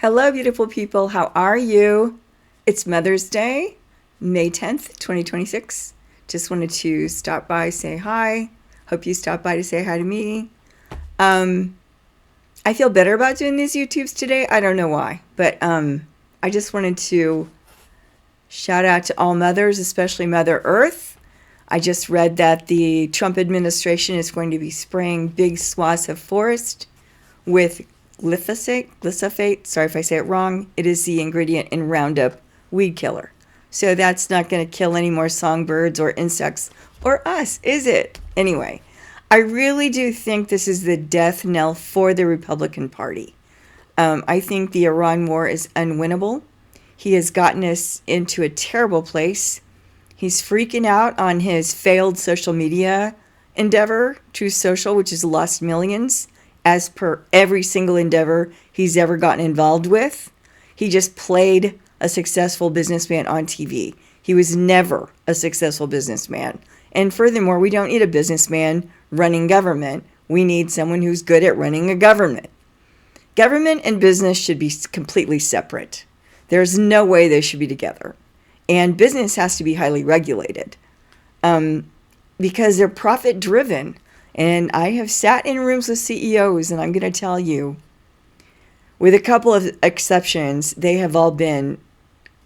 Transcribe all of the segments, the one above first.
Hello, beautiful people. How are you? It's Mother's Day, May 10th, 2026. Just wanted to stop by, say hi. Hope you stopped by to say hi to me. I feel better about doing these YouTubes today. I don't know why, but I just wanted to shout out to all mothers, especially Mother Earth. I just read that the Trump administration is going to be spraying big swaths of forest with glyphosate, sorry if I say it wrong. It is the ingredient in Roundup weed killer. So that's not going to kill any more songbirds or insects or us, is it? Anyway, I really do think this is the death knell for the Republican Party. I think the Iran war is unwinnable. He has gotten us into a terrible place. He's freaking out on his failed social media endeavor, Truth Social, which has lost millions, as per every single endeavor he's ever gotten involved with. He just played a successful businessman on TV. He was never a successful businessman. And furthermore, we don't need a businessman running government. We need someone who's good at running a government. Government and business should be completely separate. There's no way they should be together. And business has to be highly regulated because they're profit driven. And I have sat in rooms with CEOs, and I'm going to tell you, with a couple of exceptions, they have all been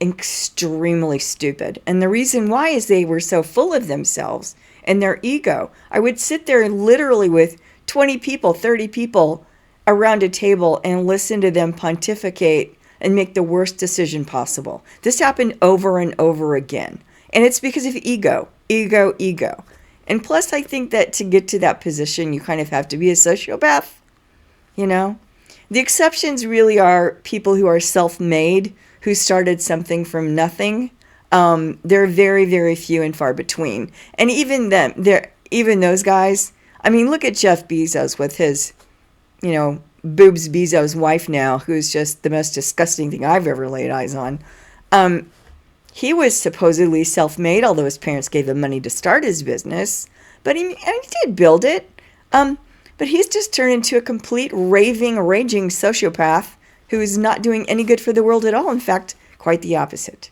extremely stupid. And the reason why is they were so full of themselves and their ego. I would sit there literally with 20 people, 30 people around a table and listen to them pontificate and make the worst decision possible. This happened over and over again. And it's because of ego. And plus, I think that to get to that position, you kind of have to be a sociopath, you know? The exceptions really are people who are self-made, who started something from nothing. They're very, very few and far between. And even those guys, I mean, look at Jeff Bezos with his, Boobs Bezos' wife now, who's just the most disgusting thing I've ever laid eyes on. He was supposedly self-made, although his parents gave him money to start his business. But he did build it. But he's just turned into a complete raging sociopath who is not doing any good for the world at all. In fact, quite the opposite.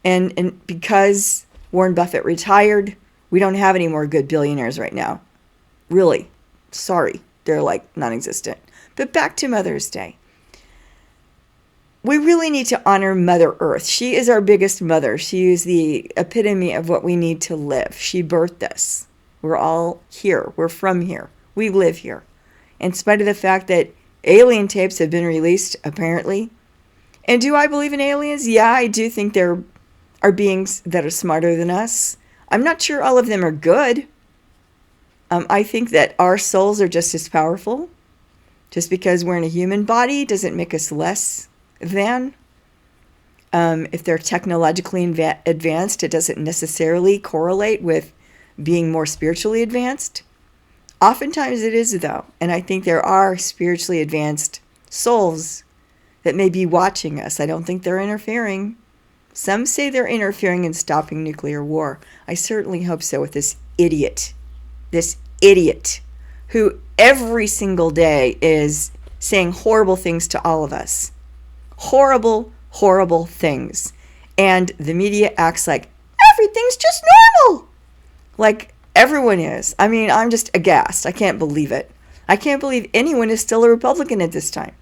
And because Warren Buffett retired, we don't have any more good billionaires right now. Really. Sorry. They're like non-existent. But back to Mother's Day. We really need to honor Mother Earth. She is our biggest mother. She is the epitome of what we need to live. She birthed us. We're all here. We're from here. We live here. In spite of the fact that alien tapes have been released, apparently. And do I believe in aliens? Yeah, I do think there are beings that are smarter than us. I'm not sure all of them are good. I think that our souls are just as powerful. Just because we're in a human body doesn't make us less than. If they're technologically advanced, it doesn't necessarily correlate with being more spiritually advanced. Oftentimes it is, though. And I think there are spiritually advanced souls that may be watching us. I don't think they're interfering. Some say they're interfering in stopping nuclear war. I certainly hope so with this idiot who every single day is saying horrible things to all of us. Horrible, horrible things. And the media acts like everything's just normal. Like everyone is. I mean, I'm just aghast. I can't believe it. I can't believe anyone is still a Republican at this time.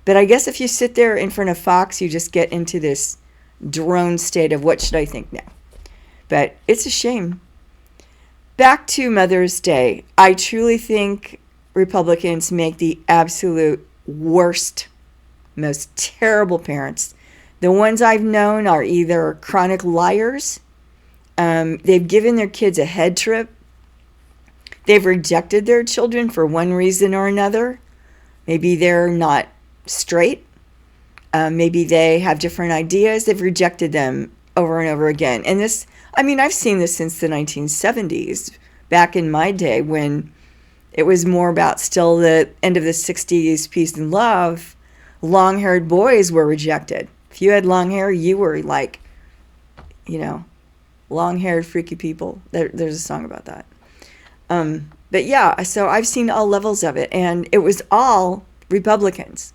But I guess if you sit there in front of Fox, you just get into this drone state of what should I think now. But it's a shame. Back to Mother's Day. I truly think Republicans make the absolute worst, most terrible parents. The ones I've known are either chronic liars. They've given their kids a head trip. They've rejected their children for one reason or another. Maybe they're not straight. Maybe they have different ideas. They've rejected them over and over again. And this, I mean, I've seen this since the 1970s, back in my day when it was more about still the end of the 60s, peace and love. Long-haired boys were rejected. If you had long hair, you were like, long-haired freaky people. There's a song about that. But yeah, so I've seen all levels of it, and it was all Republicans.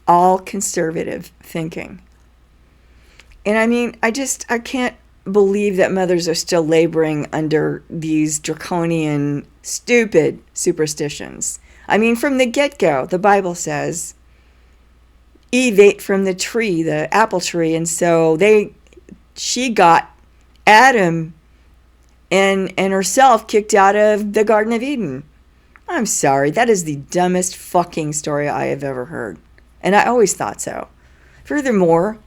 all conservative thinking. And I mean, I can't believe that mothers are still laboring under these draconian, stupid superstitions. I mean, from the get-go, the Bible says, Eve ate from the tree, the apple tree, and so she got Adam and herself kicked out of the Garden of Eden. I'm sorry, that is the dumbest fucking story I have ever heard. And I always thought so. Furthermore,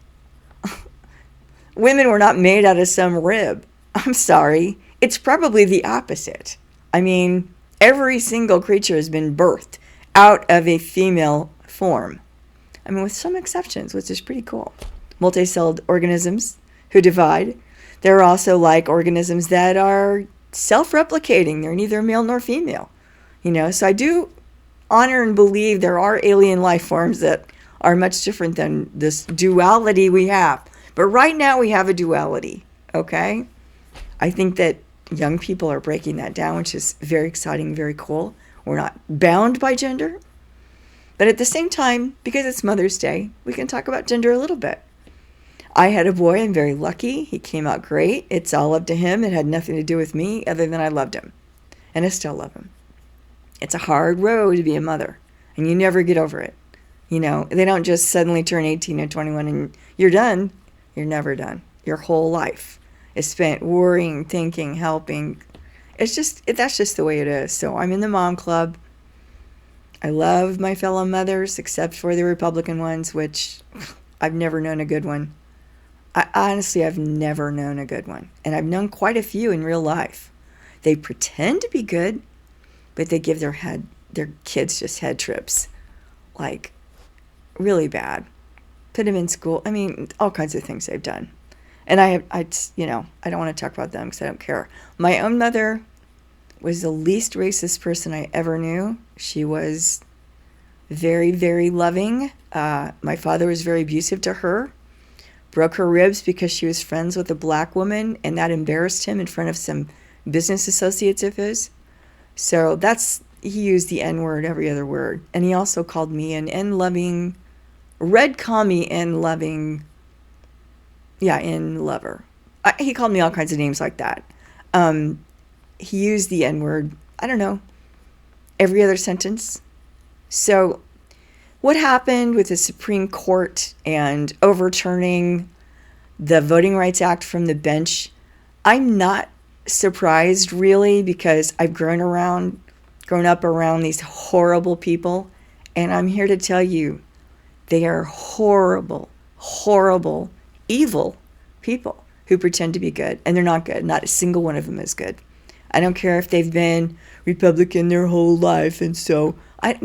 women were not made out of some rib. I'm sorry. It's probably the opposite. I mean, every single creature has been birthed out of a female form. I mean, with some exceptions, which is pretty cool. Multicelled organisms who divide. There are also like organisms that are self-replicating. They're neither male nor female. So I do honor and believe there are alien life forms that are much different than this duality we have. But right now we have a duality, okay? I think that young people are breaking that down, which is very exciting, very cool. We're not bound by gender. But at the same time, because it's Mother's Day, we can talk about gender a little bit. I had a boy. I'm very lucky. He came out great. It's all up to him. It had nothing to do with me other than I loved him. And I still love him. It's a hard road to be a mother. And you never get over it. They don't just suddenly turn 18 or 21 and you're done. You're never done. Your whole life is spent worrying, thinking, helping. That's just the way it is. So I'm in the mom club. I love my fellow mothers, except for the Republican ones, which I've never known a good one. I've never known a good one. And I've known quite a few in real life. They pretend to be good, but they give their kids just head trips. Like, really bad. Put them in school. I mean, all kinds of things they've done. And I don't want to talk about them because I don't care. My own mother was the least racist person I ever knew. She was very, very loving. My father was very abusive to her. Broke her ribs because she was friends with a black woman, and that embarrassed him in front of some business associates of his. So he used the N-word every other word. And he also called me an N-loving, red commie N-loving, N-lover. He called me all kinds of names like that. He used the N-word, I don't know, every other sentence. So what happened with the Supreme Court and overturning the Voting Rights Act from the bench, I'm not surprised really, because I've grown up around these horrible people, and I'm here to tell you they are horrible, horrible, evil people who pretend to be good, and they're not good. Not a single one of them is good. I don't care if they've been Republican their whole life, and so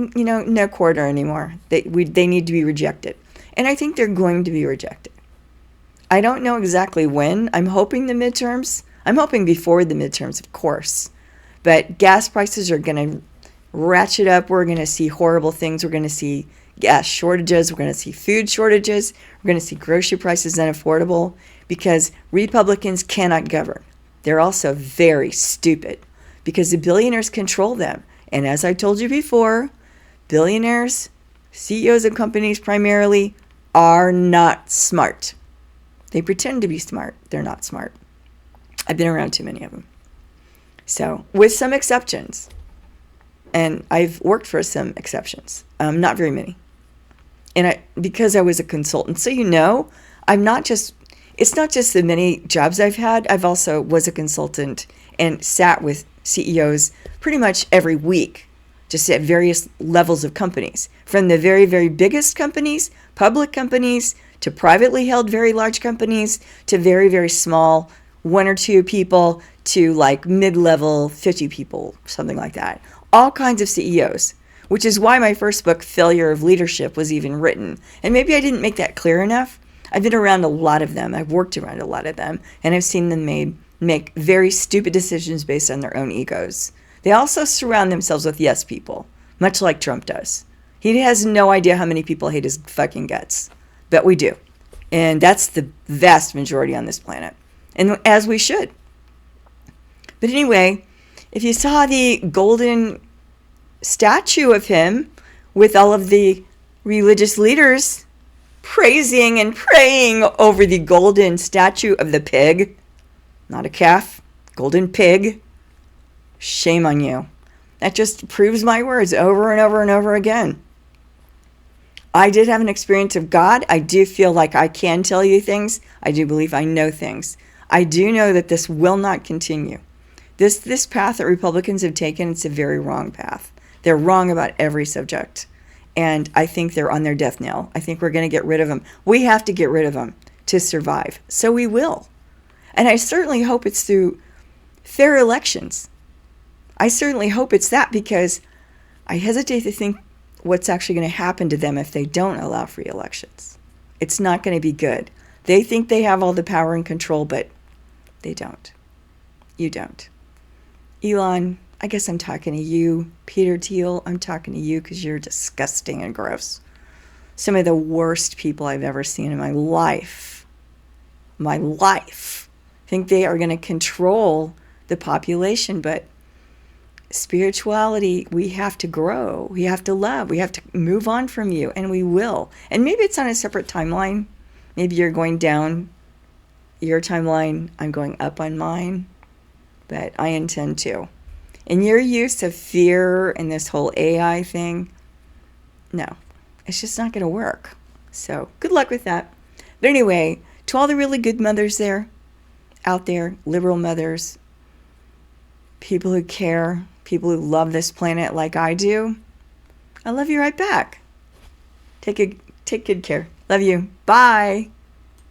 no quarter anymore. They need to be rejected, and I think they're going to be rejected. I don't know exactly when. I'm hoping the midterms. I'm hoping before the midterms, of course. But gas prices are going to ratchet up. We're going to see horrible things. We're going to see gas shortages. We're going to see food shortages. We're going to see grocery prices unaffordable because Republicans cannot govern. They're also very stupid because the billionaires control them. And as I told you before, billionaires, CEOs of companies primarily, are not smart. They pretend to be smart. They're not smart. I've been around too many of them. So, with some exceptions, and I've worked for some exceptions, not very many. And because I was a consultant, so it's not just the many jobs I've had. I've also was a consultant and sat with CEOs pretty much every week, just at various levels of companies, from the very, very biggest companies, public companies, to privately held very large companies, to very, very small, 1 or 2 people, to like mid-level 50 people, something like that. All kinds of CEOs, which is why my first book, Failure of Leadership, was even written. And maybe I didn't make that clear enough. I've been around a lot of them. I've worked around a lot of them, and I've seen them make very stupid decisions based on their own egos. They also surround themselves with yes people, much like Trump does. He has no idea how many people hate his fucking guts, but we do. And that's the vast majority on this planet, and as we should. But anyway, if you saw the golden statue of him with all of the religious leaders praising and praying over the golden statue of the pig, not a calf, golden pig. Shame on you. That just proves my words over and over and over again. I did have an experience of God. I do feel like I can tell you things. I do believe I know things. I do know that this will not continue. This path that Republicans have taken, it's a very wrong path. They're wrong about every subject. And I think they're on their death knell. I think we're going to get rid of them. We have to get rid of them to survive. So we will. And I certainly hope it's through fair elections. I certainly hope it's that, because I hesitate to think what's actually going to happen to them if they don't allow free elections. It's not going to be good. They think they have all the power and control, but they don't. You don't. Elon, I guess I'm talking to you. Peter Thiel, I'm talking to you because you're disgusting and gross. Some of the worst people I've ever seen in my life. My life. Think they are going to control the population, but spirituality, we have to grow. We have to love. We have to move on from you, and we will. And maybe it's on a separate timeline. Maybe you're going down your timeline. I'm going up on mine. But I intend to. And your use of fear and this whole AI thing, no, it's just not going to work. So good luck with that. But anyway, to all the really good mothers out there, liberal mothers, people who care, people who love this planet like I do, I love you right back. Take good care. Love you. Bye.